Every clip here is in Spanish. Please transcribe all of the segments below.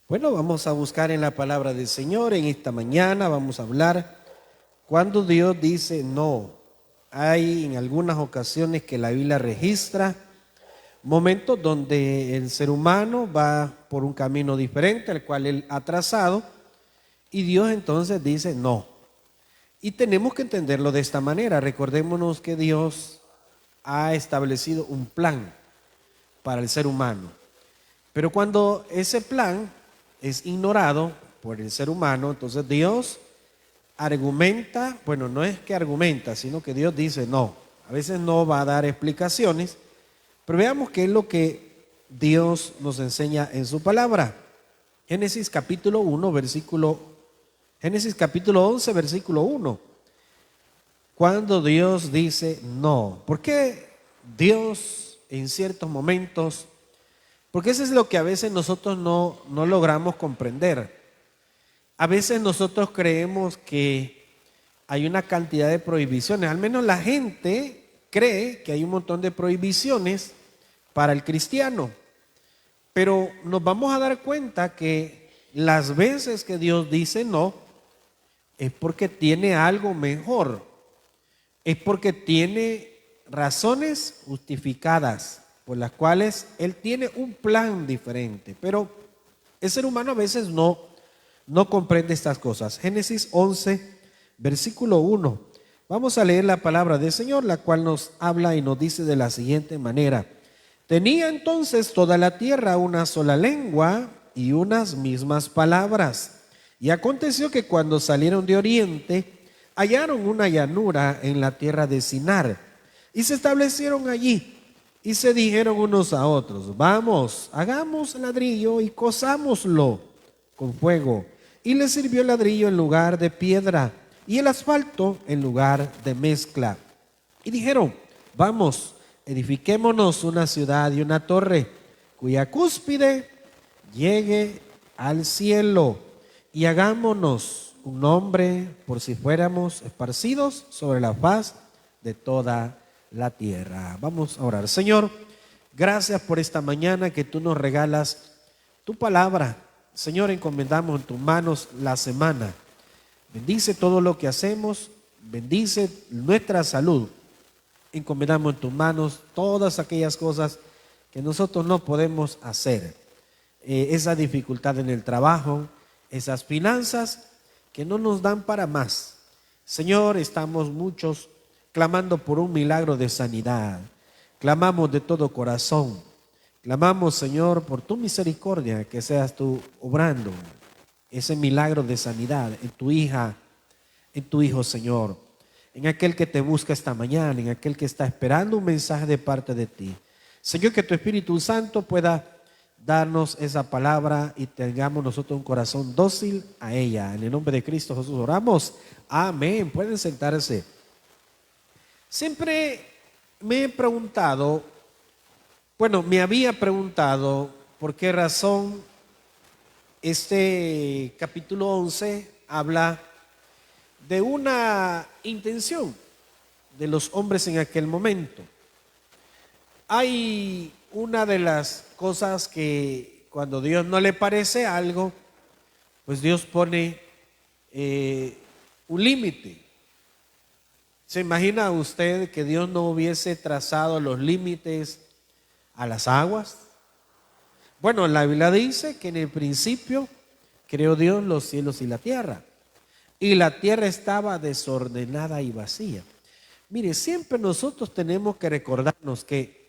Bueno, vamos a buscar en la palabra del Señor en esta mañana. Vamos a hablar cuando Dios dice no. Hay en algunas ocasiones que la Biblia registra momentos donde el ser humano va por un camino diferente al cual él ha trazado y Dios entonces dice no. Y tenemos que entenderlo de esta manera. Recordémonos que Dios ha establecido un plan para el ser humano. Pero cuando ese plan es ignorado por el ser humano, entonces Dios argumenta, bueno, no es que argumenta, sino que Dios dice no. A veces no va a dar explicaciones, pero veamos qué es lo que Dios nos enseña en su palabra. Génesis capítulo 11, versículo 1. Cuando Dios dice no. ¿Por qué Dios en ciertos momentos? Porque eso es lo que a veces nosotros no logramos comprender. A veces nosotros creemos que hay una cantidad de prohibiciones, al menos la gente cree que hay un montón de prohibiciones para el cristiano. Pero nos vamos a dar cuenta que las veces que Dios dice no, es porque tiene algo mejor, es porque tiene razones justificadas por las cuales Él tiene un plan diferente. Pero el ser humano a veces no comprende estas cosas. Génesis 11, versículo 1. Vamos a leer la palabra del Señor, la cual nos habla y nos dice de la siguiente manera. Tenía entonces toda la tierra una sola lengua y unas mismas palabras. Y aconteció que cuando salieron de oriente, hallaron una llanura en la tierra de Sinar y se establecieron allí. Y se dijeron unos a otros, vamos, hagamos ladrillo y cozámoslo con fuego. Y les sirvió el ladrillo en lugar de piedra y el asfalto en lugar de mezcla. Y dijeron, vamos, edifiquémonos una ciudad y una torre, cuya cúspide llegue al cielo, y hagámonos un nombre por si fuéramos esparcidos sobre la faz de toda la tierra. Vamos a orar. Señor, gracias por esta mañana que tú nos regalas tu palabra. Señor, encomendamos en tus manos la semana. Bendice todo lo que hacemos, bendice nuestra salud. Encomendamos en tus manos todas aquellas cosas que nosotros no podemos hacer. Esa dificultad en el trabajo, esas finanzas que no nos dan para más. Señor, estamos muchos clamando por un milagro de sanidad. Clamamos de todo corazón. Clamamos, Señor, por tu misericordia, que seas tú obrando ese milagro de sanidad en tu hija, en tu hijo, Señor, en aquel que te busca esta mañana, en aquel que está esperando un mensaje de parte de ti. Señor, que tu Espíritu Santo pueda darnos esa palabra y tengamos nosotros un corazón dócil a ella. En el nombre de Cristo Jesús oramos. Amén. Pueden sentarse. Siempre me había preguntado por qué razón este capítulo 11 habla de una intención de los hombres en aquel momento. Hay una de las cosas que cuando Dios no le parece algo, pues Dios pone un límite. ¿Se imagina usted que Dios no hubiese trazado los límites a las aguas? Bueno, la Biblia dice que en el principio creó Dios los cielos y la tierra. Y la tierra estaba desordenada y vacía. Mire, siempre nosotros tenemos que recordarnos que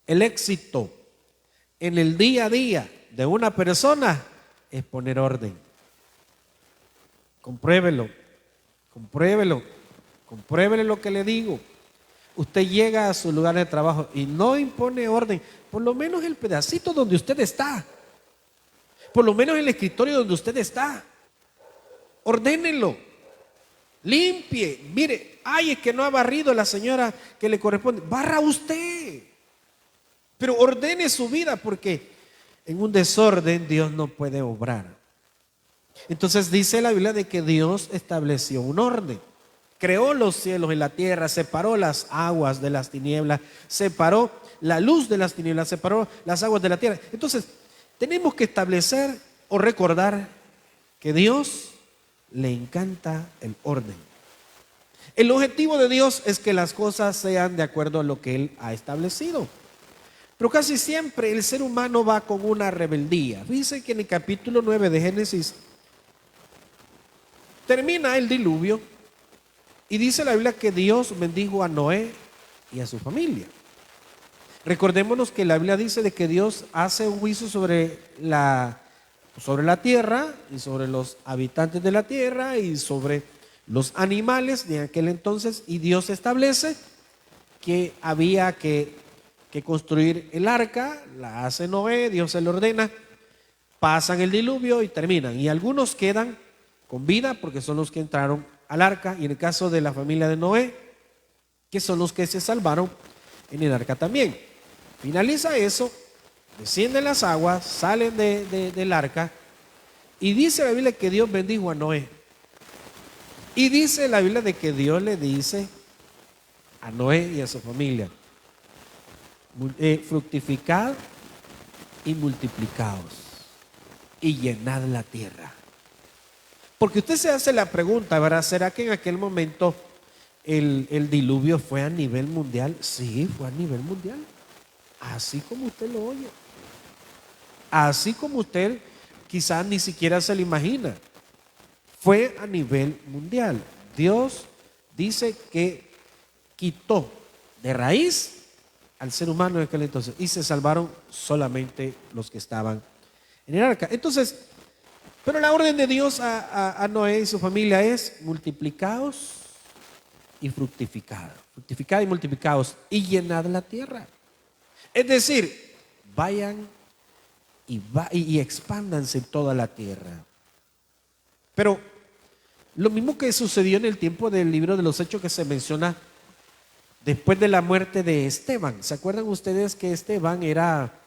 el éxito en el día a día de una persona es poner orden. Compruébelo, compruébele lo que le digo. Usted llega a su lugar de trabajo y no impone orden, por lo menos el pedacito donde usted está, por lo menos el escritorio donde usted está, ordénelo, limpie. Mire, ay, es que no ha barrido la señora que le corresponde, barra usted, pero ordene su vida, porque en un desorden Dios no puede obrar. Entonces dice la Biblia de que Dios estableció un orden. Creó los cielos y la tierra, separó las aguas de las tinieblas, separó la luz de las tinieblas, separó las aguas de la tierra. Entonces, tenemos que establecer o recordar que Dios le encanta el orden. El objetivo de Dios es que las cosas sean de acuerdo a lo que Él ha establecido. Pero casi siempre el ser humano va con una rebeldía. Dice que en el capítulo 9 de Génesis termina el diluvio y dice la Biblia que Dios bendijo a Noé y a su familia. Recordémonos que la Biblia dice de que Dios hace un juicio sobre la tierra y sobre los habitantes de la tierra y sobre los animales de aquel entonces, y Dios establece que había que construir el arca. La hace Noé, Dios se lo ordena, pasan el diluvio y terminan, y algunos quedan con vida porque son los que entraron al arca, y en el caso de la familia de Noé, que son los que se salvaron en el arca también. Finaliza eso, descienden las aguas, salen del arca, y dice la Biblia que Dios bendijo a Noé. Y dice la Biblia de que Dios le dice a Noé y a su familia: fructificad y multiplicaos y llenad la tierra. Porque usted se hace la pregunta, ¿verdad? ¿Será que en aquel momento el diluvio fue a nivel mundial? Sí, fue a nivel mundial. Así como usted lo oye. Así como usted quizás ni siquiera se lo imagina. Fue a nivel mundial. Dios dice que quitó de raíz al ser humano en aquel entonces y se salvaron solamente los que estaban en el arca. Entonces, pero la orden de Dios a Noé y su familia es: multiplicaos y fructificad. Fructificad y multiplicaos y llenad la tierra. Es decir, vayan y expándanse en toda la tierra. Pero lo mismo que sucedió en el tiempo del libro de los Hechos que se menciona después de la muerte de Esteban. ¿Se acuerdan ustedes que Esteban era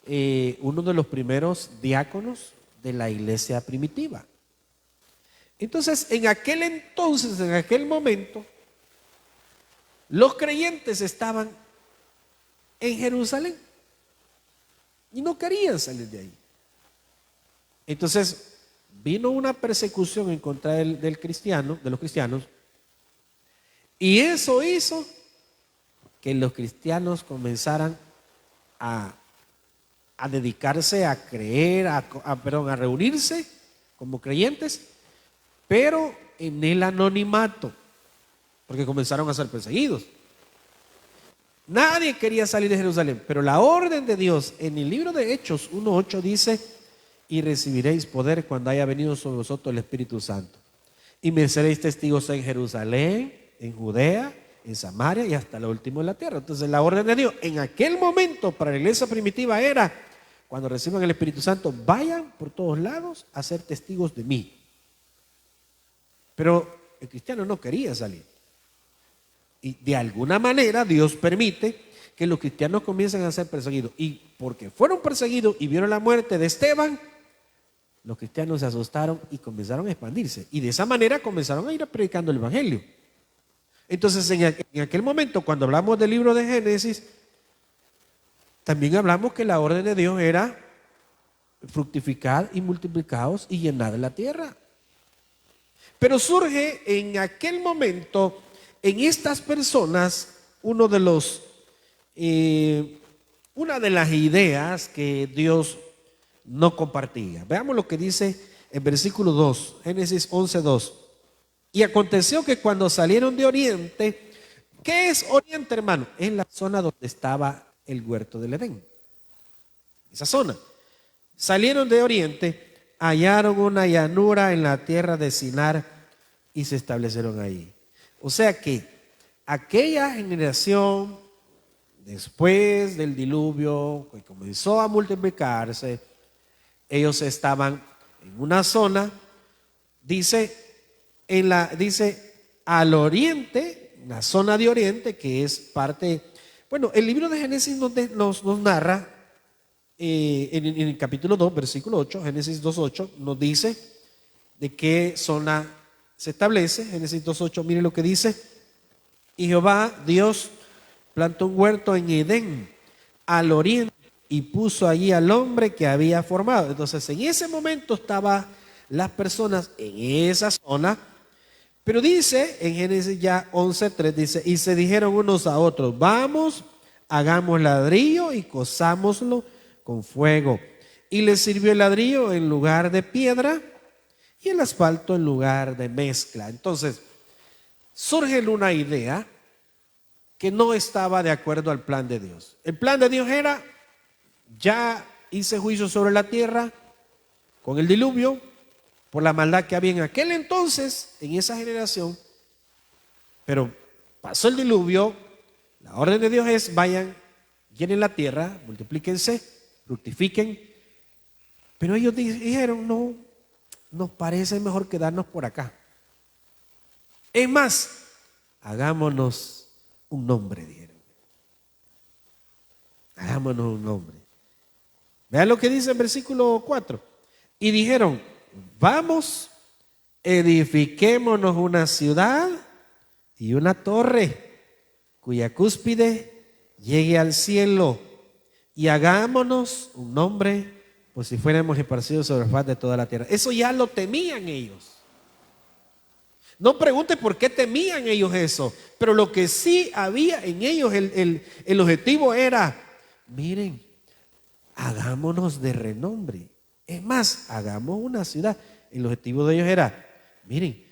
uno de los primeros diáconos de la iglesia primitiva? Entonces, en aquel momento, los creyentes estaban en Jerusalén y no querían salir de ahí. Entonces vino una persecución en contra de los cristianos, y eso hizo que los cristianos comenzaran a dedicarse a creer, a reunirse como creyentes, pero en el anonimato, porque comenzaron a ser perseguidos. Nadie quería salir de Jerusalén, pero la orden de Dios en el libro de Hechos 1:8 dice: y recibiréis poder cuando haya venido sobre vosotros el Espíritu Santo, y me seréis testigos en Jerusalén, en Judea, en Samaria y hasta lo último de la tierra. Entonces la orden de Dios en aquel momento para la iglesia primitiva era: cuando reciban el Espíritu Santo, vayan por todos lados a ser testigos de mí. Pero el cristiano no quería salir. Y de alguna manera Dios permite que los cristianos comiencen a ser perseguidos. Y porque fueron perseguidos y vieron la muerte de Esteban, los cristianos se asustaron y comenzaron a expandirse. Y de esa manera comenzaron a ir predicando el evangelio. Entonces, en aquel momento, cuando hablamos del libro de Génesis, también hablamos que la orden de Dios era: fructificad y multiplicaos y llenad la tierra. Pero surge en aquel momento en estas personas una de las ideas que Dios no compartía. Veamos lo que dice en versículo 2, Génesis 11:2. Y aconteció que cuando salieron de Oriente, ¿qué es Oriente, hermano? Es la zona donde estaba el huerto del Edén. Esa zona. Salieron de Oriente, hallaron una llanura en la tierra de Sinar y se establecieron ahí. O sea que aquella generación, después del diluvio, que comenzó a multiplicarse, ellos estaban en una zona, dice al oriente, la zona de Oriente, que es parte. Bueno, el libro de Génesis nos narra, en el capítulo 2, versículo 8, Génesis 2:8, nos dice de qué zona se establece. Génesis 2:8, mire lo que dice: y Jehová Dios plantó un huerto en Edén, al oriente y puso allí al hombre que había formado. Entonces, en ese momento estaban las personas en esa zona, pero dice en Génesis ya 11:3, dice, y se dijeron unos a otros, vamos, hagamos ladrillo y cozámoslo con fuego. Y les sirvió el ladrillo en lugar de piedra y el asfalto en lugar de mezcla. Entonces, surge una idea que no estaba de acuerdo al plan de Dios. El plan de Dios era, ya hice juicio sobre la tierra con el diluvio, por la maldad que había en aquel entonces, en esa generación, pero pasó el diluvio, la orden de Dios es, vayan, llenen la tierra, multiplíquense, fructifiquen, pero ellos dijeron, no, nos parece mejor quedarnos por acá. Es más, hagámonos un nombre, dijeron. Hagámonos un nombre. Vean lo que dice el versículo 4. Y dijeron, vamos, edifiquémonos una ciudad y una torre cuya cúspide llegue al cielo y hagámonos un nombre por si fuéramos esparcidos sobre la faz de toda la tierra. Eso ya lo temían ellos. No pregunte por qué temían ellos eso, pero lo que sí había en ellos, el objetivo era, miren, hagámonos de renombre. Es más, hagamos una ciudad. El objetivo de ellos era, miren,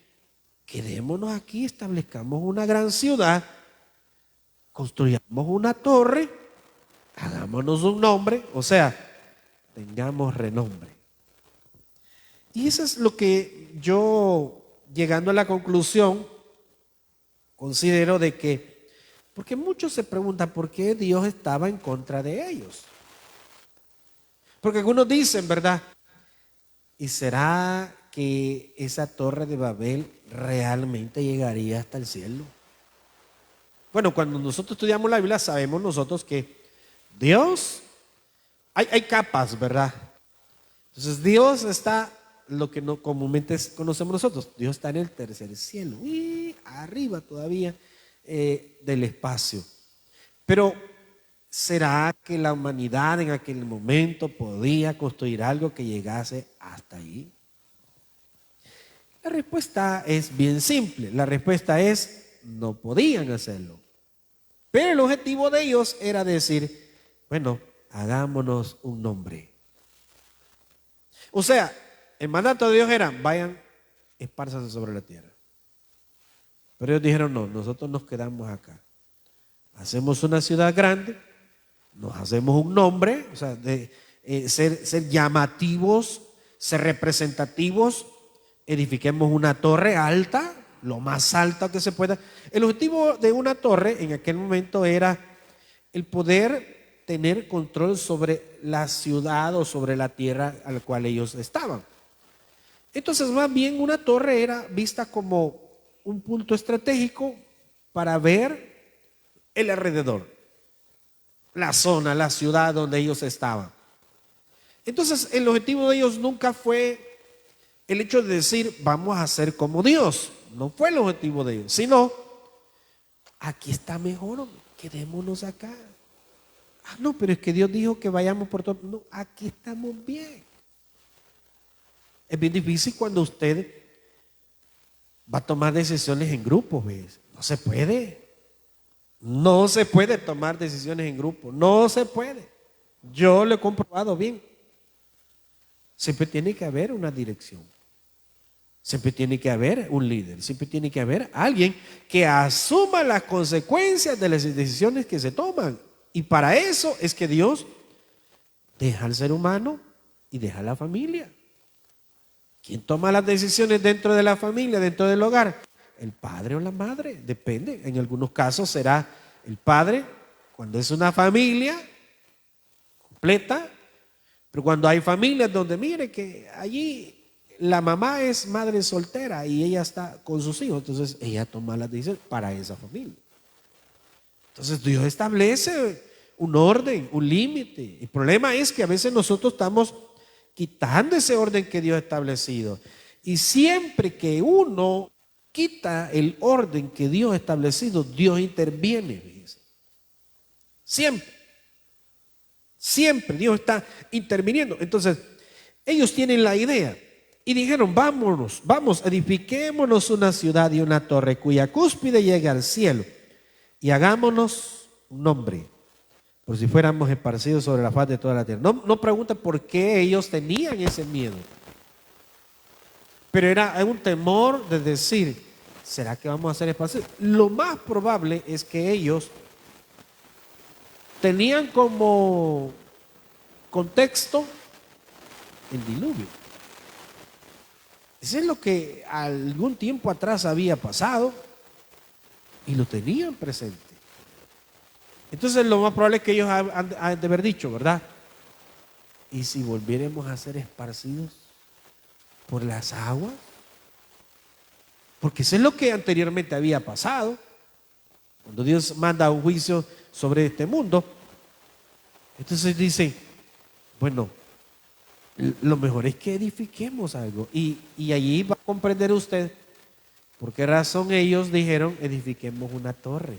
quedémonos aquí, establezcamos una gran ciudad, construyamos una torre, hagámonos un nombre, o sea, tengamos renombre. Y eso es lo que yo, llegando a la conclusión, considero de que, porque muchos se preguntan por qué Dios estaba en contra de ellos. Porque algunos dicen, ¿verdad? ¿Y será que esa torre de Babel realmente llegaría hasta el cielo? Bueno, cuando nosotros estudiamos la Biblia sabemos nosotros que Dios, hay capas, ¿verdad? Entonces Dios está, lo que no comúnmente conocemos nosotros, Dios está en el tercer cielo, y arriba todavía del espacio. Pero ¿será que la humanidad en aquel momento podía construir algo que llegase hasta ahí? La respuesta es bien simple. La respuesta es, no podían hacerlo. Pero el objetivo de ellos era decir, bueno, hagámonos un nombre. O sea, el mandato de Dios era, vayan, espárzanse sobre la tierra. Pero ellos dijeron, no, nosotros nos quedamos acá. Hacemos una ciudad grande, nos hacemos un nombre, o sea, de ser llamativos, ser representativos, edifiquemos una torre alta, lo más alta que se pueda. El objetivo de una torre en aquel momento era el poder tener control sobre la ciudad o sobre la tierra a la cual ellos estaban. Entonces, más bien una torre era vista como un punto estratégico para ver el alrededor, la zona, la ciudad donde ellos estaban. Entonces, el objetivo de ellos nunca fue el hecho de decir, vamos a ser como Dios. No fue el objetivo de ellos, sino, aquí está mejor, quedémonos acá. Ah, no, pero es que Dios dijo que vayamos por todo. No, aquí estamos bien. Es bien difícil cuando usted va a tomar decisiones en grupo, ¿ves? No se puede. No se puede tomar decisiones en grupo. No se puede. Yo lo he comprobado bien. Siempre tiene que haber una dirección. Siempre tiene que haber un líder. Siempre tiene que haber alguien que asuma las consecuencias de las decisiones que se toman. Y para eso es que Dios deja al ser humano y deja a la familia. ¿Quién toma las decisiones dentro de la familia, dentro del hogar? El padre o la madre, depende. En algunos casos será el padre cuando es una familia completa, pero cuando hay familias donde mire que allí la mamá es madre soltera y ella está con sus hijos, entonces ella toma las decisiones para esa familia. Entonces Dios establece un orden, un límite. El problema es que a veces nosotros estamos quitando ese orden que Dios ha establecido. Y siempre que uno quita el orden que Dios ha establecido, Dios interviene. Fíjense. Siempre. Siempre Dios está interviniendo. Entonces, ellos tienen la idea y dijeron, vámonos, vamos, edifiquémonos una ciudad y una torre cuya cúspide llegue al cielo y hagámonos un nombre, por si fuéramos esparcidos sobre la faz de toda la tierra. No pregunta por qué ellos tenían ese miedo, pero era un temor de decir, ¿será que vamos a ser esparcidos? Lo más probable es que ellos tenían como contexto el diluvio. Eso es lo que algún tiempo atrás había pasado y lo tenían presente. Entonces lo más probable es que ellos han de haber dicho, ¿verdad? ¿Y si volviéramos a ser esparcidos por las aguas? Porque eso es lo que anteriormente había pasado. Cuando Dios manda un juicio sobre este mundo, entonces dice, bueno, lo mejor es que edifiquemos algo. Y allí va a comprender usted por qué razón ellos dijeron, edifiquemos una torre.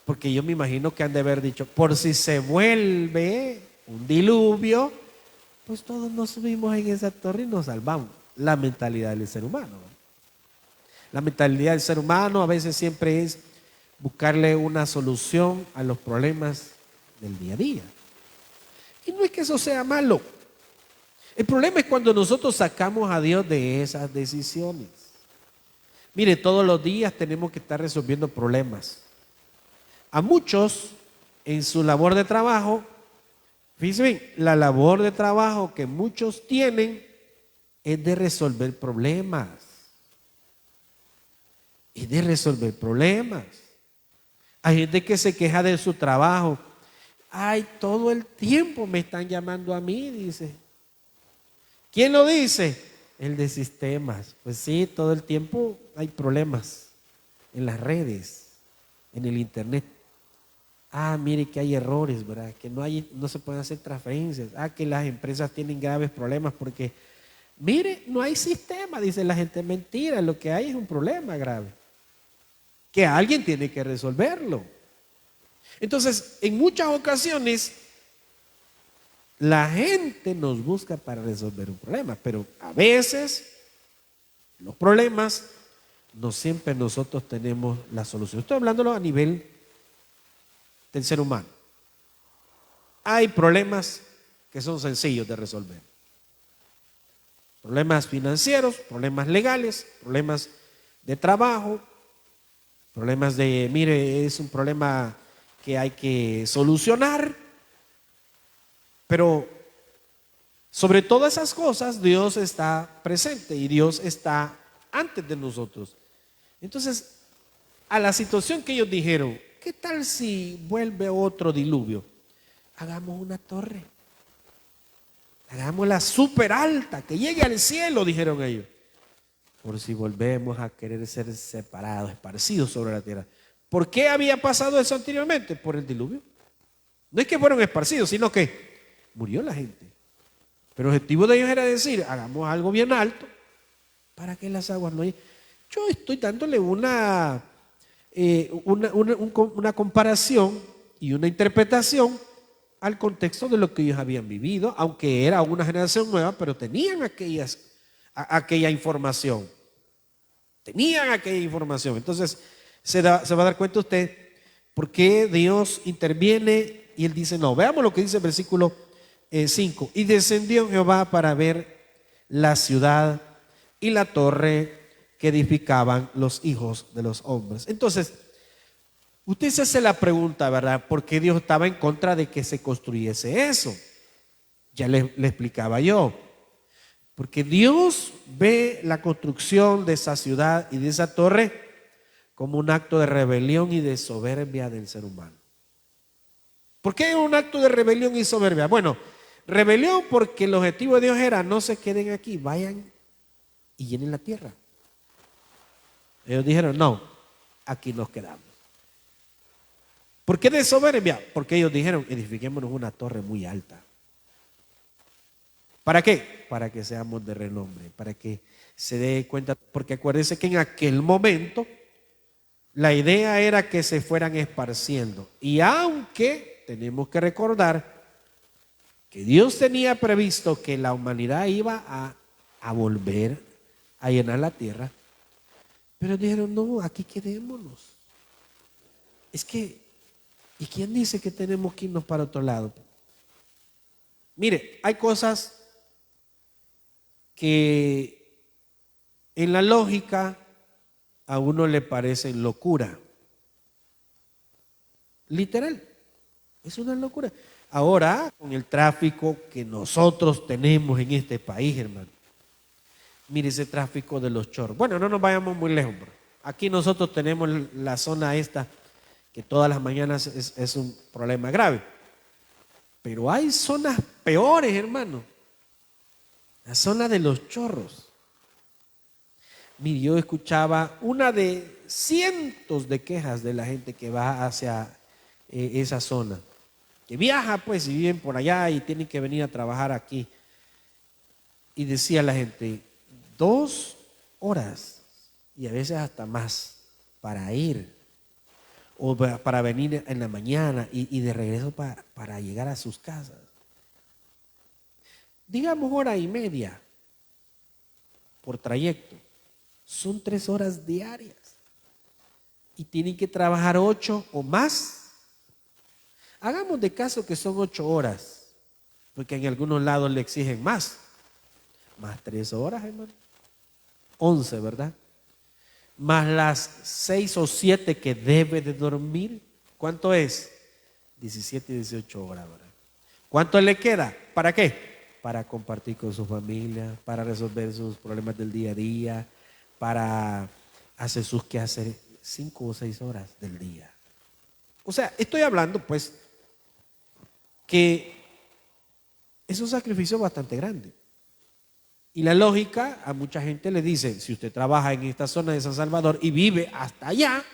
Porque yo me imagino que han de haber dicho, por si se vuelve un diluvio, pues todos nos subimos en esa torre y nos salvamos. La mentalidad del ser humano. La mentalidad del ser humano a veces siempre es buscarle una solución a los problemas del día a día. Y no es que eso sea malo. El problema es cuando nosotros sacamos a Dios de esas decisiones. Mire, todos los días tenemos que estar resolviendo problemas. A muchos, en su labor de trabajo, fíjense bien, la labor de trabajo que muchos tienen es de resolver problemas. Es de resolver problemas. Hay gente que se queja de su trabajo. Ay, todo el tiempo me están llamando a mí, dice. ¿Quién lo dice? El de sistemas. Pues sí, todo el tiempo hay problemas en las redes, en el internet. Mire que hay errores, ¿verdad? Que no se pueden hacer transferencias. Que las empresas tienen graves problemas porque, mire, no hay sistema, dice la gente. Mentira, lo que hay es un problema grave, que alguien tiene que resolverlo. Entonces, en muchas ocasiones, la gente nos busca para resolver un problema, pero a veces los problemas no siempre nosotros tenemos la solución. Estoy hablándolo a nivel del ser humano. Hay problemas que son sencillos de resolver. Problemas financieros, problemas legales, problemas de trabajo, problemas de, mire, es un problema que hay que solucionar. Pero sobre todas esas cosas Dios está presente y Dios está antes de nosotros. Entonces, a la situación que ellos dijeron, ¿qué tal si vuelve otro diluvio? Hagamos una torre. Hagámosla súper alta, que llegue al cielo, dijeron ellos. Por si volvemos a querer ser separados, esparcidos sobre la tierra. ¿Por qué había pasado eso anteriormente? Por el diluvio. No es que fueron esparcidos, sino que murió la gente. Pero el objetivo de ellos era decir, hagamos algo bien alto para que las aguas no lleguen. Yo estoy dándole una comparación y una interpretación al contexto de lo que ellos habían vivido, aunque era una generación nueva, pero tenían aquella información. Tenían aquella información. Entonces, se va a dar cuenta usted por qué Dios interviene y él dice no. Veamos lo que dice el versículo 5. Y descendió Jehová para ver la ciudad y la torre que edificaban los hijos de los hombres. Entonces, usted se hace la pregunta, ¿verdad? ¿Por qué Dios estaba en contra de que se construyese eso? Ya le explicaba yo. Porque Dios ve la construcción de esa ciudad y de esa torre como un acto de rebelión y de soberbia del ser humano. ¿Por qué un acto de rebelión y soberbia? Bueno, rebelión porque el objetivo de Dios era no se queden aquí, vayan y llenen la tierra. Ellos dijeron no, aquí nos quedamos. ¿Por qué de soberbia? Porque ellos dijeron edifiquémonos una torre muy alta. ¿Para qué? Para que seamos de renombre, para que se dé cuenta, porque acuérdense que en aquel momento la idea era que se fueran esparciendo. Y aunque tenemos que recordar que Dios tenía previsto que la humanidad iba a volver a llenar la tierra, pero dijeron, no, aquí quedémonos. Es que, ¿y quién dice que tenemos que irnos para otro lado? Mire, hay cosas que en la lógica a uno le parecen locura. Literal, es una locura. Ahora, con el tráfico que nosotros tenemos en este país, hermano, mire ese tráfico de los chorros. Bueno, no nos vayamos muy lejos, bro. Aquí nosotros tenemos la zona esta, que todas las mañanas es un problema grave. Pero hay zonas peores, hermano. La zona de los chorros. Mire, yo escuchaba una de cientos de quejas de la gente que va hacia esa zona. Que viaja pues y viven por allá y tienen que venir a trabajar aquí. Y decía la gente, 2 horas y a veces hasta más para ir o para venir en la mañana y de regreso para llegar a sus casas. Digamos 1 hora y media por trayecto. Son 3 horas diarias y tienen que trabajar 8 o más. Hagamos de caso que son 8 horas, porque en algunos lados le exigen más 3 horas, hermano. 11, ¿verdad? Más las 6 o 7 que debe de dormir. ¿Cuánto es? 17 y 18 horas, ¿verdad? ¿Cuánto le queda? ¿Para qué? Para compartir con su familia, para resolver sus problemas del día a día, para hacer sus quehaceres. 5 o 6 horas del día. O sea, estoy hablando pues que es un sacrificio bastante grande. Y la lógica a mucha gente le dice, si usted trabaja en esta zona de San Salvador y vive hasta allá,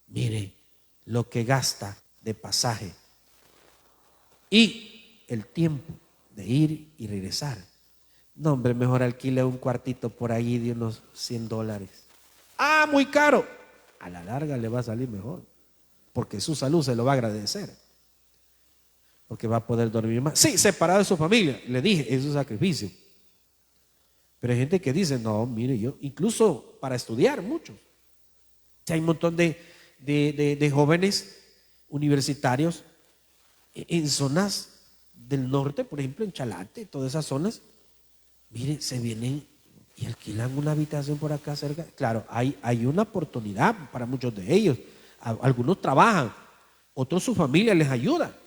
mire lo que gasta de pasaje y el tiempo de ir y regresar. No, hombre, mejor alquile un cuartito por ahí de unos $100. Ah, muy caro. A la larga le va a salir mejor, porque su salud se lo va a agradecer, porque va a poder dormir más. Sí, separado de su familia, le dije, es un sacrificio. Pero hay gente que dice, no, mire, yo, incluso para estudiar, muchos. Hay un montón de jóvenes universitarios en zonas del norte, por ejemplo, en Chalate, todas esas zonas. Mire, se vienen y alquilan una habitación por acá cerca. Claro, hay una oportunidad para muchos de ellos. Algunos trabajan, otros su familia les ayuda.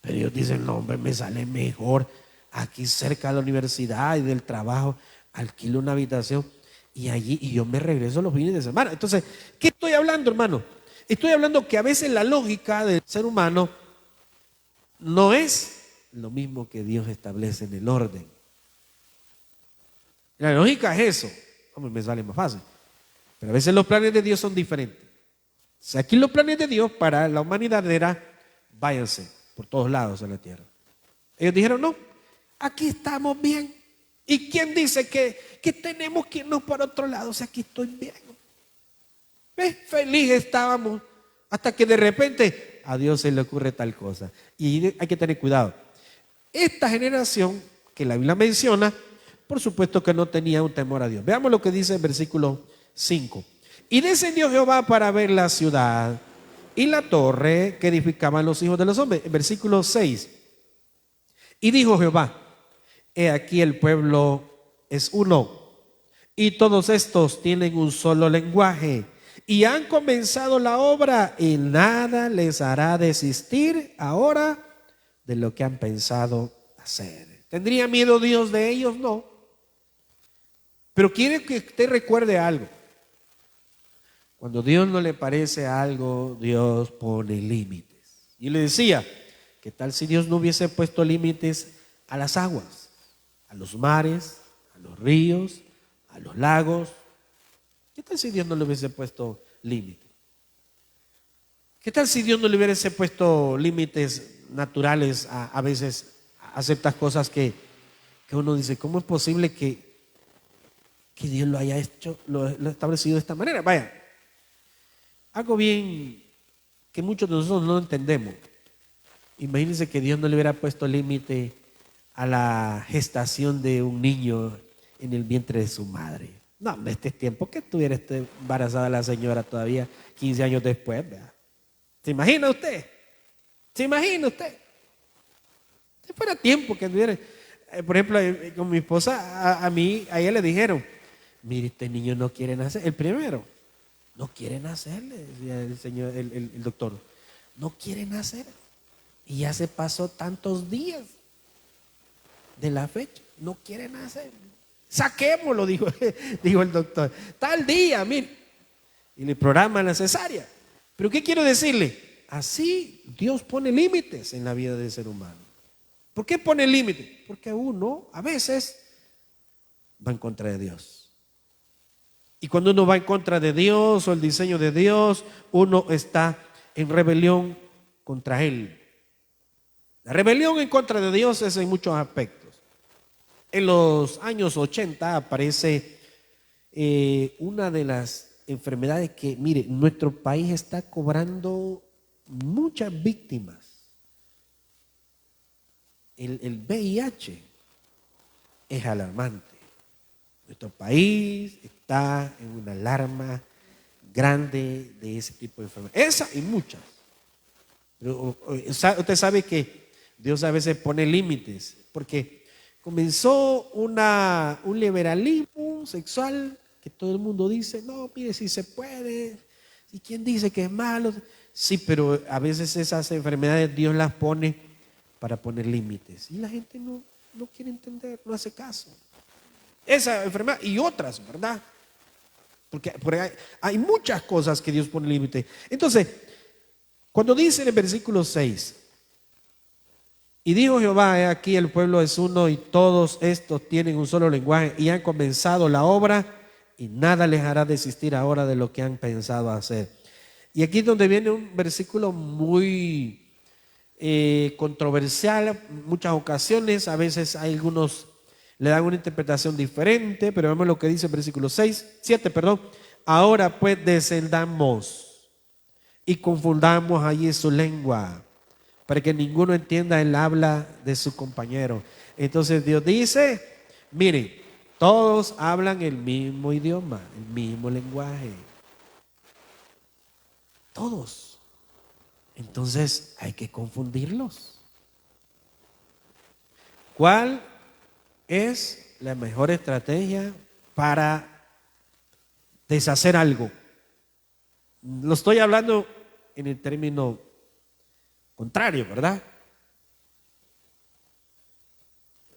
Pero ellos dicen, no, hombre, me sale mejor aquí cerca de la universidad y del trabajo, alquilo una habitación y allí, y yo me regreso los fines de semana. Entonces, ¿qué estoy hablando, hermano? Estoy hablando que a veces la lógica del ser humano no es lo mismo que Dios establece en el orden. La lógica es eso. Hombre, me sale más fácil. Pero a veces los planes de Dios son diferentes. O sea, aquí los planes de Dios para la humanidad era, váyanse por todos lados de la tierra. Ellos dijeron, no, aquí estamos bien. ¿Y quién dice que tenemos que irnos para otro lado? O sea, aquí estoy bien. ¿Ves? Feliz estábamos hasta que de repente a Dios se le ocurre tal cosa. Y hay que tener cuidado. Esta generación que la Biblia menciona, por supuesto que no tenía un temor a Dios. Veamos lo que dice el versículo 5. Y descendió Jehová para ver la ciudad y la torre que edificaban los hijos de los hombres. En versículo 6. Y dijo Jehová, he aquí el pueblo es uno, y todos estos tienen un solo lenguaje, y han comenzado la obra, y nada les hará desistir ahora de lo que han pensado hacer. ¿Tendría miedo Dios de ellos? No. Pero quiere que usted recuerde algo. Cuando Dios no le parece algo, Dios pone límites. Y le decía, ¿qué tal si Dios no hubiese puesto límites a las aguas, a los mares, a los ríos, a los lagos? ¿Qué tal si Dios no le hubiese puesto límites? ¿Qué tal si Dios no le hubiese puesto límites naturales a veces a ciertas cosas que uno dice, ¿cómo es posible que Dios lo haya hecho, lo ha establecido de esta manera? Vaya, algo bien que muchos de nosotros no entendemos. Imagínense que Dios no le hubiera puesto límite a la gestación de un niño en el vientre de su madre. No, en este tiempo que estuviera embarazada la señora todavía 15 años después, ¿verdad? ¿Se imagina usted? ¿Se imagina usted? Si fuera tiempo que tuviera, por ejemplo, con mi esposa, a ella le dijeron, mire, este niño no quiere nacer, el primero, no quiere nacer, le decía el señor, el doctor, no quiere nacer. Y ya se pasó tantos días de la fecha, no quiere nacer. Saquémoslo, dijo el doctor, tal día, mire, y le programan la cesárea. Pero ¿qué quiero decirle? Así Dios pone límites en la vida del ser humano. ¿Por qué pone límites? Porque uno a veces va en contra de Dios. Y cuando uno va en contra de Dios o el diseño de Dios, uno está en rebelión contra Él. La rebelión en contra de Dios es en muchos aspectos. En los años 80 aparece una de las enfermedades que, mire, nuestro país está cobrando muchas víctimas. El VIH es alarmante. Nuestro país está en una alarma grande de ese tipo de enfermedades. Esa y muchas. Pero, usted sabe que Dios a veces pone límites, porque comenzó un liberalismo sexual que todo el mundo dice, no, mire, si se puede, y quién dice que es malo. Sí, pero a veces esas enfermedades Dios las pone para poner límites. Y la gente no quiere entender, no hace caso. Esa enfermedad y otras, ¿verdad? Porque hay muchas cosas que Dios pone límite. Entonces, cuando dice en el versículo 6, y dijo Jehová, he aquí el pueblo es uno y todos estos tienen un solo lenguaje y han comenzado la obra y nada les hará desistir ahora de lo que han pensado hacer. Y aquí es donde viene un versículo muy controversial, muchas ocasiones, a veces hay algunos le dan una interpretación diferente, pero vemos lo que dice el versículo 7, ahora pues descendamos y confundamos allí su lengua, para que ninguno entienda el habla de su compañero. Entonces Dios dice, miren, todos hablan el mismo idioma, el mismo lenguaje. Todos. Entonces hay que confundirlos. ¿Cuál es la mejor estrategia para deshacer algo? Lo estoy hablando en el término contrario, ¿verdad?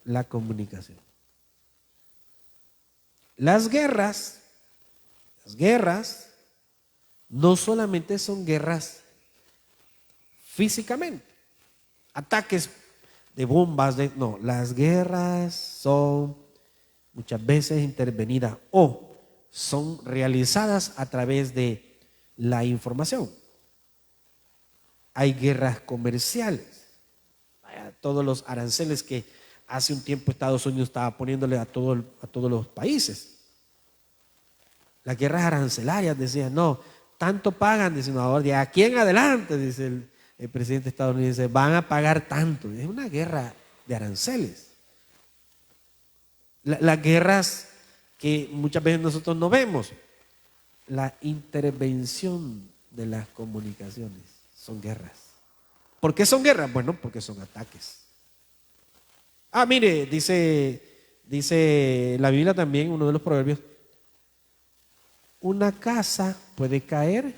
La comunicación. Las guerras no solamente son guerras físicamente, ataques de bombas, no, las guerras son muchas veces intervenidas o son realizadas a través de la información. Hay guerras comerciales, todos los aranceles que hace un tiempo Estados Unidos estaba poniéndole a todos los países. Las guerras arancelarias decían, no, tanto pagan, dicen, ahora de aquí en adelante, dice el presidente estadounidense, van a pagar tanto. Es una guerra de aranceles. Las guerras que muchas veces nosotros no vemos, la intervención de las comunicaciones son guerras. ¿Por qué son guerras? Bueno, porque son ataques. Mire, dice la Biblia también, uno de los proverbios, una casa puede caer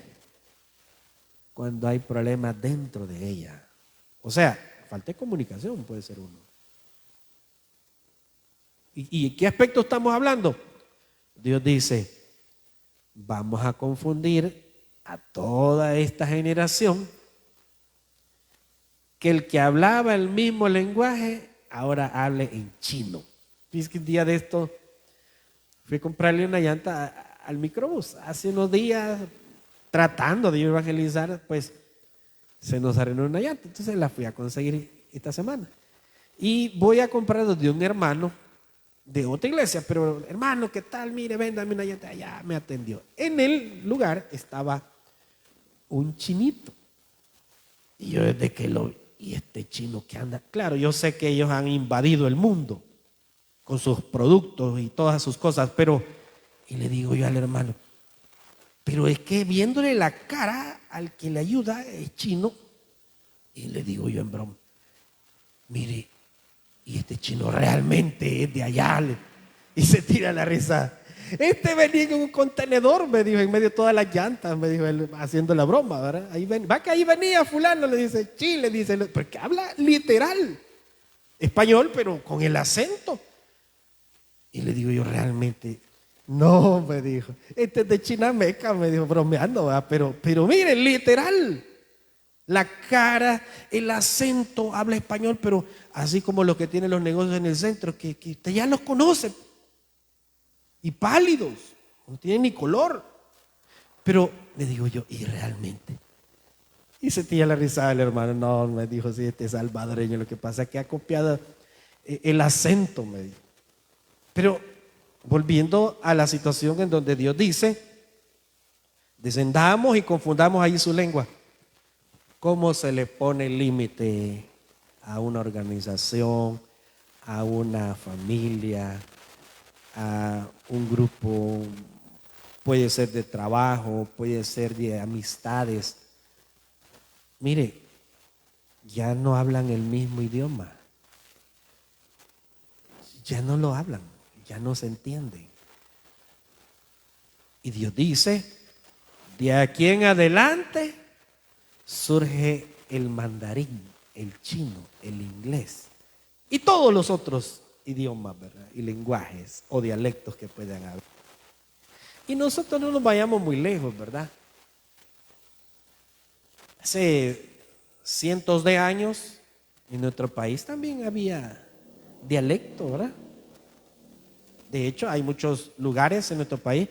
cuando hay problemas dentro de ella. O sea, falta de comunicación puede ser uno. ¿Y qué aspecto estamos hablando? Dios dice, vamos a confundir a toda esta generación que el que hablaba el mismo lenguaje ahora hable en chino. Fíjate que un día de esto fui a comprarle una llanta al microbús. Hace unos días, tratando de evangelizar, pues se nos arruinó una llanta. Entonces la fui a conseguir esta semana. Y voy a comprar de un hermano de otra iglesia, pero hermano, ¿qué tal? Mire, véndame una llanta. Ya me atendió. En el lugar estaba un chinito. Y yo desde que lo vi, y este chino que anda. Claro, yo sé que ellos han invadido el mundo con sus productos y todas sus cosas, pero, y le digo yo al hermano, pero es que viéndole la cara al que le ayuda es chino, y le digo yo en broma, mire, y este chino realmente es de allá, y se tira la risa. Este venía en un contenedor, me dijo, en medio de todas las llantas, me dijo él, haciendo la broma, ¿verdad? Ahí va que ahí venía fulano, le dice, Chile, dice, porque habla literal, español, pero con el acento. Y le digo yo, realmente, no, me dijo, este es de Chinameca, me dijo, bromeando, ¿verdad? Pero miren, literal, la cara, el acento, habla español, pero así como los que tienen los negocios en el centro, que usted ya los conoce, y pálidos, no tienen ni color. Pero le digo yo, ¿y realmente? Y se tira la risa el hermano, no, me dijo, sí, este salvadoreño, lo que pasa es que ha copiado el acento, me dijo. Pero volviendo a la situación en donde Dios dice, descendamos y confundamos ahí su lengua. ¿Cómo se le pone límite a una organización, a una familia, a un grupo? Puede ser de trabajo, puede ser de amistades. Mire, ya no hablan el mismo idioma. Ya no lo hablan, ya no se entienden. Y Dios dice, de aquí en adelante surge el mandarín, el chino, el inglés y todos los otros idiomas, ¿verdad? Y lenguajes o dialectos que puedan haber. Y nosotros no nos vayamos muy lejos, ¿verdad? Hace cientos de años en nuestro país también había dialecto, ¿verdad? De hecho, hay muchos lugares en nuestro país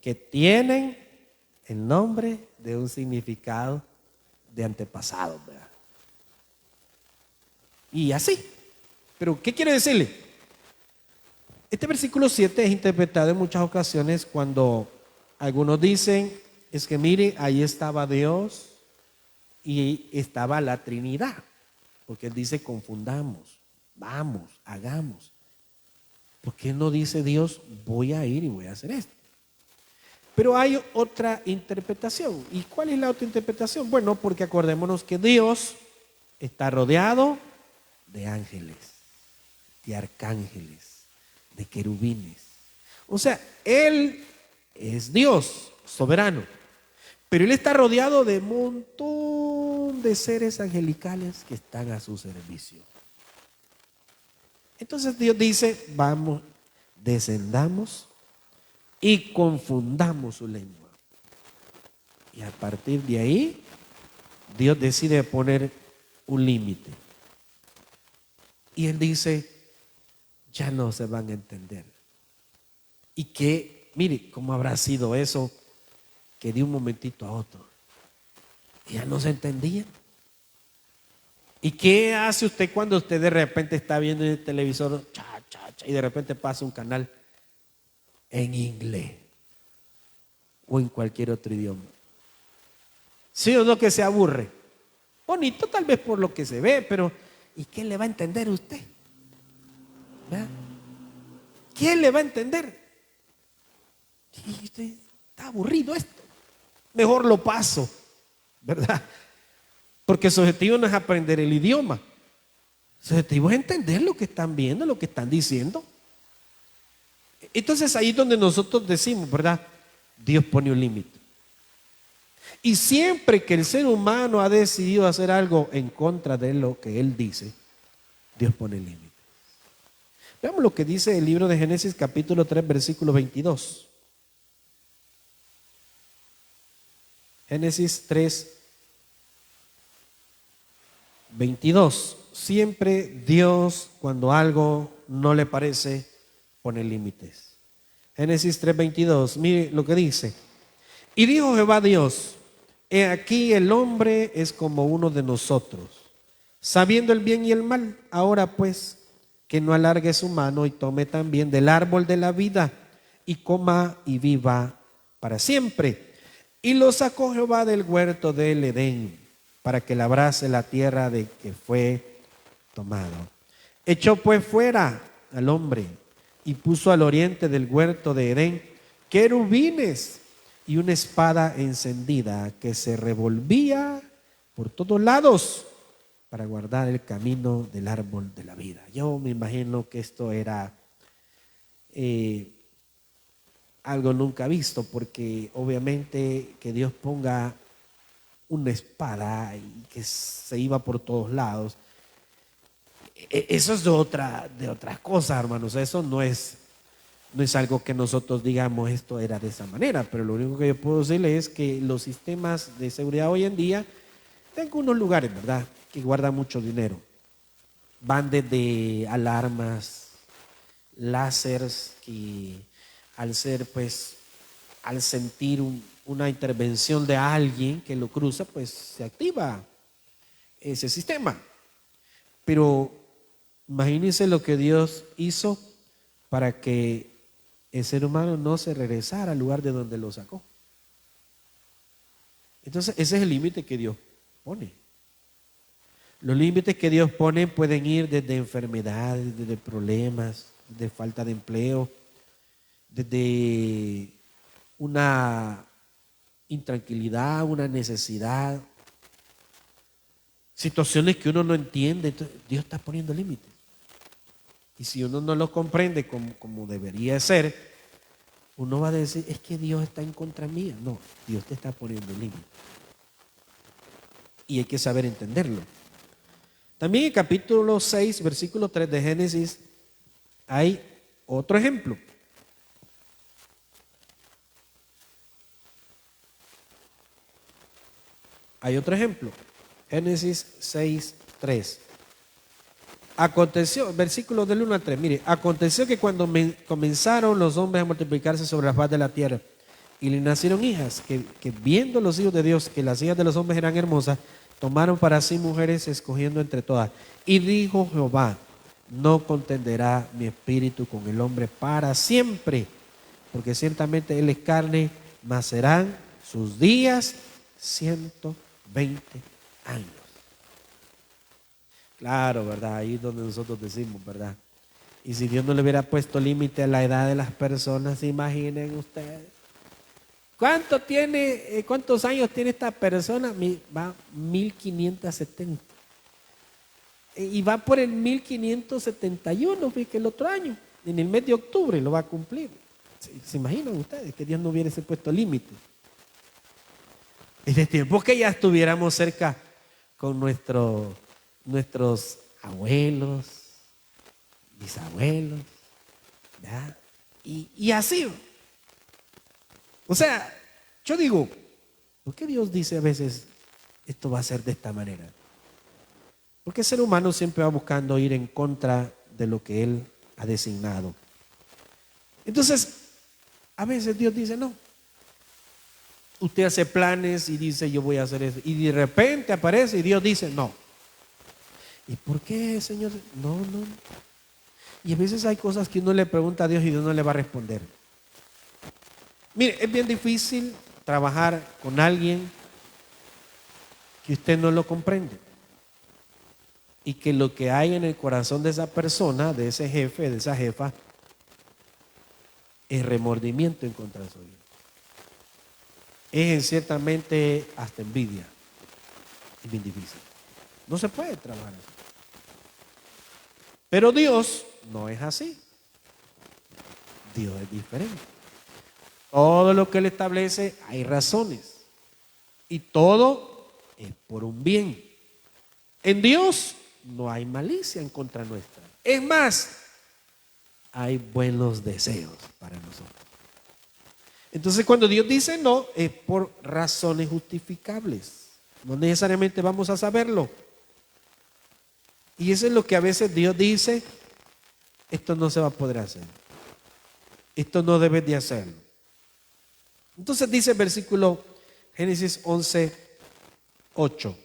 que tienen el nombre de un significado de antepasados, ¿verdad? Y así. Pero, ¿qué quiere decirle? Este versículo 7 es interpretado en muchas ocasiones cuando algunos dicen, es que mire, ahí estaba Dios y estaba la Trinidad. Porque Él dice, confundamos, vamos, hagamos. ¿Por qué no dice Dios, voy a ir y voy a hacer esto? Pero hay otra interpretación. ¿Y cuál es la otra interpretación? Bueno, porque acordémonos que Dios está rodeado de ángeles, de arcángeles, de querubines. O sea, Él es Dios soberano, pero Él está rodeado de un montón de seres angelicales que están a su servicio. Entonces Dios dice, vamos, descendamos y confundamos su lengua. Y a partir de ahí, Dios decide poner un límite. Y Él dice, ya no se van a entender. Y que, mire, ¿cómo habrá sido eso? Que de un momentito a otro, ya no se entendían. ¿Y qué hace usted cuando usted de repente está viendo en el televisor y de repente pasa un canal en inglés o en cualquier otro idioma? ¿Sí o no que se aburre? Bonito tal vez por lo que se ve, pero ¿y qué le va a entender usted? ¿Verdad? ¿Quién le va a entender? Y usted está aburrido esto. Mejor lo paso, ¿verdad? Porque su objetivo no es aprender el idioma. Su objetivo es entender lo que están viendo, lo que están diciendo. Entonces ahí es donde nosotros decimos, ¿verdad? Dios pone un límite. Y siempre que el ser humano ha decidido hacer algo en contra de lo que Él dice, Dios pone límite. Veamos lo que dice el libro de Génesis capítulo 3 versículo 22. Génesis 3, 22. Siempre Dios, cuando algo no le parece, pone límites. Génesis 3, 22. Mire lo que dice. Y dijo Jehová Dios, he aquí el hombre es como uno de nosotros, sabiendo el bien y el mal. Ahora pues, que no alargue su mano y tome también del árbol de la vida y coma y viva para siempre. Y lo sacó Jehová del huerto del Edén para que labrase la tierra de que fue tomado. Echó pues fuera al hombre y puso al oriente del huerto de Edén querubines y una espada encendida que se revolvía por todos lados para guardar el camino del árbol de la vida. Yo me imagino que esto era algo nunca visto, porque obviamente que Dios ponga una espada y que se iba por todos lados, eso es de otras cosas, hermanos. Eso no es algo que nosotros digamos esto era de esa manera, pero lo único que yo puedo decirle es que los sistemas de seguridad hoy en día, en algunos lugares, ¿verdad?, que guardan mucho dinero, van desde alarmas, láseres, que al sentir una intervención de alguien que lo cruza, pues se activa ese sistema. Pero imagínense lo que Dios hizo para que el ser humano no se regresara al lugar de donde lo sacó. Entonces ese es el límite que Dios pone. Los límites que Dios pone pueden ir desde enfermedades, desde problemas, de falta de empleo, desde una intranquilidad, una necesidad, situaciones que uno no entiende. Entonces, Dios está poniendo límites. Y si uno no lo comprende como debería ser, uno va a decir, es que Dios está en contra mía. No, Dios te está poniendo límites. Y hay que saber entenderlo. También en capítulo 6, versículo 3 de Génesis, hay otro ejemplo. Hay otro ejemplo. Génesis 6, 3. Aconteció, versículo del 1 al 3, mire, aconteció que cuando comenzaron los hombres a multiplicarse sobre la faz de la tierra y le nacieron hijas, que viendo los hijos de Dios que las hijas de los hombres eran hermosas, tomaron para sí mujeres escogiendo entre todas. Y dijo Jehová, no contenderá mi espíritu con el hombre para siempre, porque ciertamente él es carne, mas serán sus días 120 años. Claro, ¿verdad? Ahí es donde nosotros decimos, ¿verdad? Y si Dios no le hubiera puesto límite a la edad de las personas, imaginen ustedes. ¿Cuántos años tiene esta persona? Va 1570. Y va por el 1571, fíjate, el otro año. En el mes de octubre lo va a cumplir. ¿Se imaginan ustedes que Dios no hubiese puesto límite? Es de tiempo que ya estuviéramos cerca con nuestros abuelos, bisabuelos, ¿ya? Y así. O sea, yo digo, ¿por qué Dios dice a veces esto va a ser de esta manera? Porque el ser humano siempre va buscando ir en contra de lo que Él ha designado. Entonces, a veces Dios dice, no. Usted hace planes y dice, yo voy a hacer eso. Y de repente aparece y Dios dice, no. ¿Y por qué, Señor? No. Y a veces hay cosas que uno le pregunta a Dios y Dios no le va a responder. Mire, es bien difícil trabajar con alguien que usted no lo comprende. Y que lo que hay en el corazón de esa persona, de ese jefe, de esa jefa, es remordimiento en contra de su vida. Es ciertamente hasta envidia. Es bien difícil. No se puede trabajar así. Pero Dios no es así. Dios es diferente. Todo lo que Él establece hay razones. Y todo es por un bien. En Dios no hay malicia en contra nuestra. Es más, hay buenos deseos para nosotros. Entonces cuando Dios dice no, es por razones justificables. No necesariamente vamos a saberlo. Y eso es lo que a veces Dios dice, esto no se va a poder hacer. Esto no debes de hacerlo. Entonces dice el versículo Génesis 11, 8.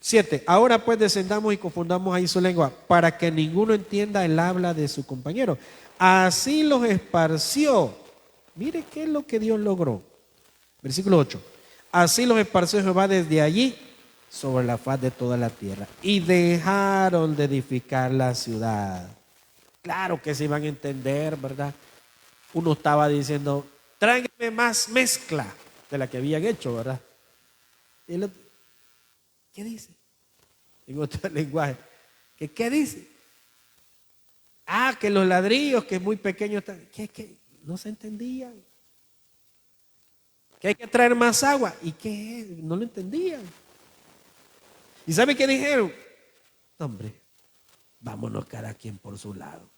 7. Ahora pues descendamos y confundamos ahí su lengua para que ninguno entienda el habla de su compañero. Así los esparció. Mire qué es lo que Dios logró. Versículo 8. Así los esparció Jehová desde allí sobre la faz de toda la tierra. Y dejaron de edificar la ciudad. Claro que se iban a entender, ¿verdad? Uno estaba diciendo, tráiganme más mezcla de la que habían hecho, ¿verdad? Y el otro, ¿qué dice? En otro lenguaje. ¿Qué dice? Ah, que los ladrillos, que es muy pequeño. ¿Qué? No se entendían. Que hay que traer más agua. ¿Y qué es? No lo entendían. ¿Y sabe qué dijeron? Hombre, vámonos cada quien por su lado.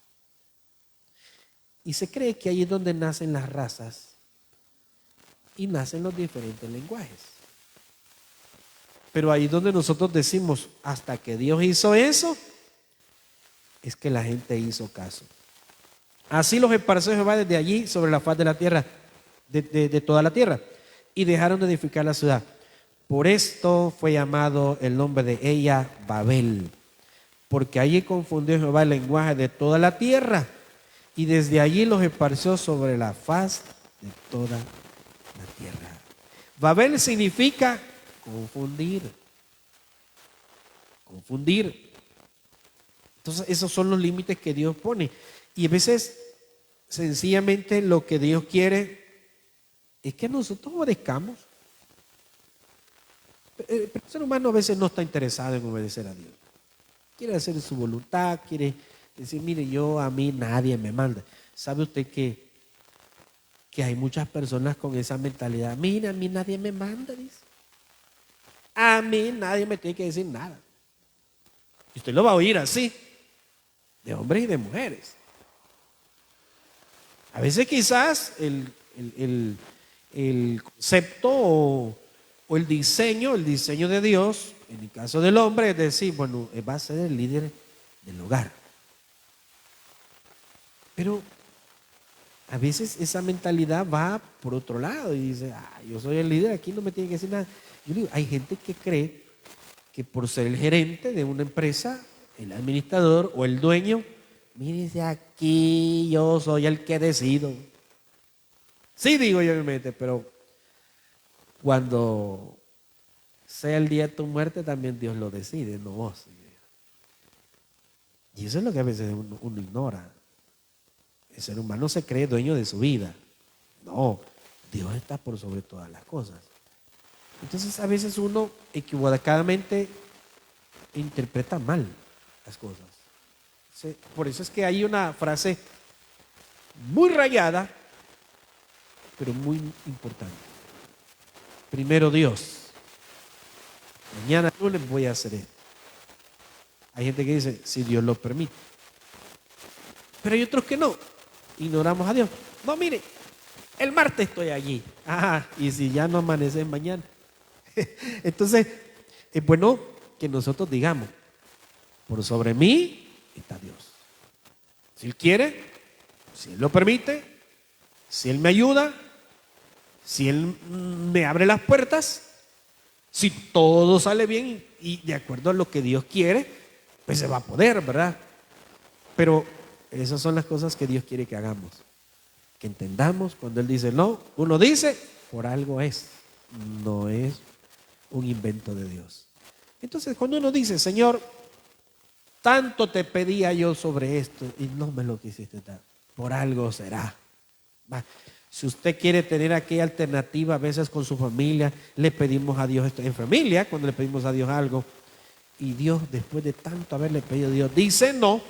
Y se cree que ahí es donde nacen las razas y nacen los diferentes lenguajes. Pero ahí es donde nosotros decimos, hasta que Dios hizo eso, es que la gente hizo caso. Así los esparció Jehová desde allí sobre la faz de la tierra, de toda la tierra, y dejaron de edificar la ciudad. Por esto fue llamado el nombre de ella Babel, porque allí confundió Jehová el lenguaje de toda la tierra, y desde allí los esparció sobre la faz de toda la tierra. Babel significa confundir. Confundir. Entonces esos son los límites que Dios pone. Y a veces sencillamente lo que Dios quiere es que nosotros obedezcamos. Pero el ser humano a veces no está interesado en obedecer a Dios. Quiere hacer su voluntad, quiere decir, mire, a mí nadie me manda. ¿Sabe usted que hay muchas personas con esa mentalidad? Mire, a mí nadie me manda, dice. A mí nadie me tiene que decir nada. Y usted lo va a oír así, de hombres y de mujeres. A veces quizás el concepto o el diseño de Dios, en el caso del hombre, es decir, bueno, va a ser el líder del hogar. Pero a veces esa mentalidad va por otro lado y dice, yo soy el líder, aquí no me tiene que decir nada. Yo digo, hay gente que cree que por ser el gerente de una empresa, el administrador o el dueño, mire, aquí yo soy el que decido. Sí, digo yo, obviamente, pero cuando sea el día de tu muerte, también Dios lo decide, no vos. Y eso es lo que a veces uno ignora. El ser humano se cree dueño de su vida. No, Dios está por sobre todas las cosas. Entonces a veces uno equivocadamente interpreta mal las cosas. Por eso es que hay una frase muy rayada, pero muy importante. Primero Dios. Mañana lunes voy a hacer esto. Hay gente que dice, si Dios lo permite. Pero hay otros que no. Ignoramos a Dios. No, mire, el martes estoy allí. Y si ya no amanece mañana. Entonces, es bueno que nosotros digamos, por sobre mí está Dios. Si Él quiere, si Él lo permite, si Él me ayuda, si Él me abre las puertas, si todo sale bien y de acuerdo a lo que Dios quiere, pues se va a poder, ¿verdad? Pero esas son las cosas que Dios quiere que hagamos. Que entendamos cuando Él dice no, uno dice, por algo es, no es un invento de Dios. Entonces cuando uno dice, Señor, tanto te pedía yo sobre esto y no me lo quisiste dar, por algo será. Si usted quiere tener aquella alternativa a veces con su familia, le pedimos a Dios esto en familia, cuando le pedimos a Dios algo, y Dios después de tanto haberle pedido a Dios, dice no.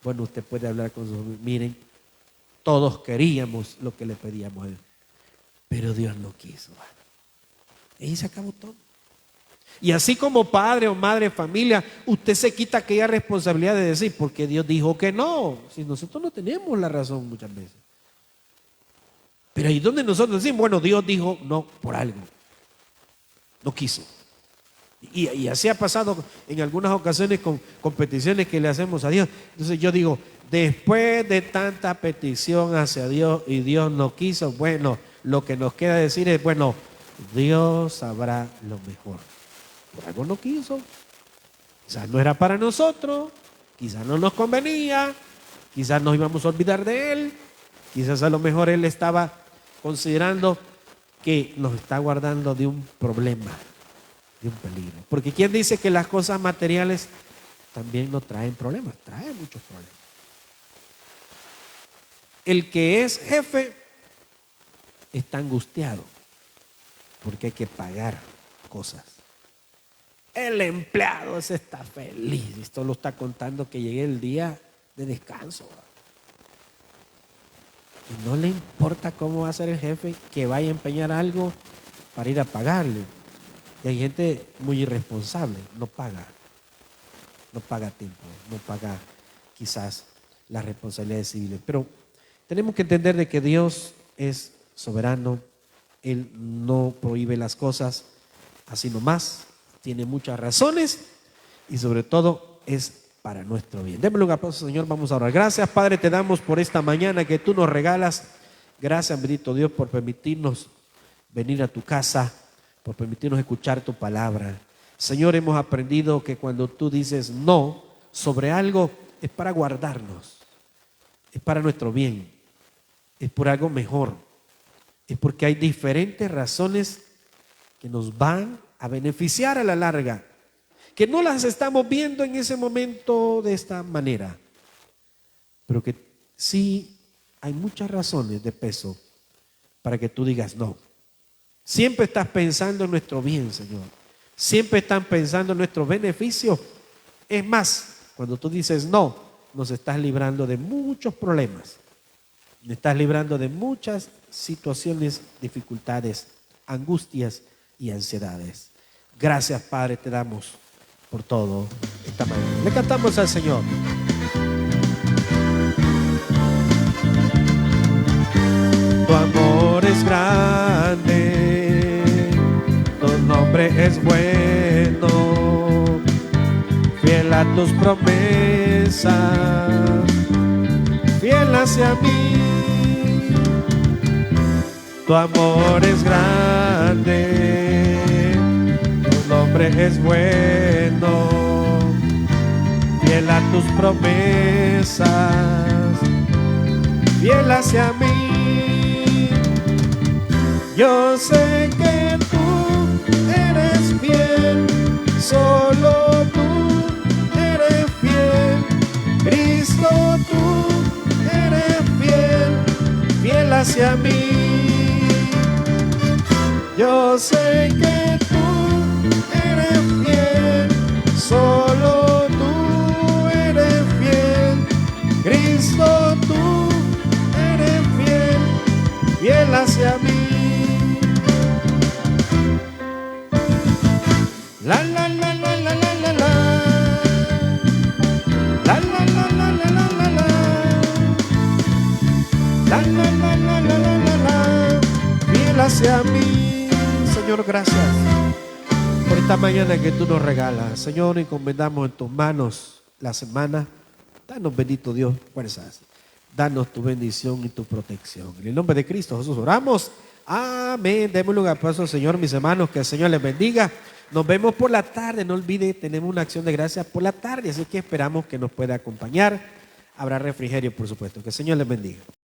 Bueno, usted puede hablar con su familia, miren, todos queríamos lo que le pedíamos a Dios, pero Dios no quiso. Y se acabó todo. Y así como padre o madre, familia, usted se quita aquella responsabilidad de decir, porque Dios dijo que no, si nosotros no tenemos la razón muchas veces. Pero ahí donde nosotros decimos, bueno, Dios dijo no por algo, no quiso. Y así ha pasado en algunas ocasiones con peticiones que le hacemos a Dios. Entonces yo digo, después de tanta petición hacia Dios y Dios no quiso, bueno, lo que nos queda decir es, bueno, Dios sabrá lo mejor. Por algo no quiso. Quizás no era para nosotros, quizás no nos convenía, quizás nos íbamos a olvidar de Él, quizás a lo mejor Él estaba considerando que nos está guardando de un problema. de un peligro. Porque ¿quién dice que las cosas materiales también no traen problemas? Traen muchos problemas. El que es jefe está angustiado porque hay que pagar cosas. El empleado se está feliz. Esto lo está contando que llegue el día de descanso. Y no le importa cómo va a ser el jefe, que vaya a empeñar algo para ir a pagarle. Y hay gente muy irresponsable, no paga a tiempo, no paga quizás las responsabilidades civiles. Pero tenemos que entender de que Dios es soberano, Él no prohíbe las cosas así nomás, tiene muchas razones y sobre todo es para nuestro bien. Démosle un aplauso, Señor, vamos a orar. Gracias, Padre, te damos por esta mañana que tú nos regalas. Gracias, bendito Dios, por permitirnos venir a tu casa, por permitirnos escuchar tu palabra. Señor, hemos aprendido que cuando tú dices no sobre algo, es para guardarnos, es para nuestro bien, es por algo mejor, es porque hay diferentes razones que nos van a beneficiar a la larga, que no las estamos viendo en ese momento de esta manera, pero que sí hay muchas razones de peso para que tú digas no. Siempre estás pensando en nuestro bien, Señor. Siempre están pensando en nuestro beneficio. Es más, cuando tú dices no, nos estás librando de muchos problemas. Nos estás librando de muchas situaciones, dificultades, angustias y ansiedades. Gracias, Padre, te damos por todo esta mañana. Le cantamos al Señor. Tu amor es grande, tu nombre es bueno, fiel a tus promesas, fiel hacia mí. Tu amor es grande, tu nombre es bueno, fiel a tus promesas, fiel hacia mí. Yo sé que tú eres fiel, solo tú eres fiel. Cristo, tú eres fiel, fiel hacia mí. Yo sé que tú eres fiel, solo tú eres fiel. Cristo, tú eres fiel, fiel hacia mí. La la la la la la la la. La la la la la la la la. La la la la la la la la. Fiel hacia mí. Señor, gracias por esta mañana que tú nos regalas. Señor, encomendamos en tus manos la semana. Danos, bendito Dios, fuerzas. Danos tu bendición y tu protección. En el nombre de Cristo Jesús oramos. Amén. Demos un aplauso al Señor, mis hermanos. Que el Señor les bendiga. Nos vemos por la tarde, no olvide, tenemos una acción de gracias por la tarde, así que esperamos que nos pueda acompañar. Habrá refrigerio, por supuesto. Que el Señor les bendiga.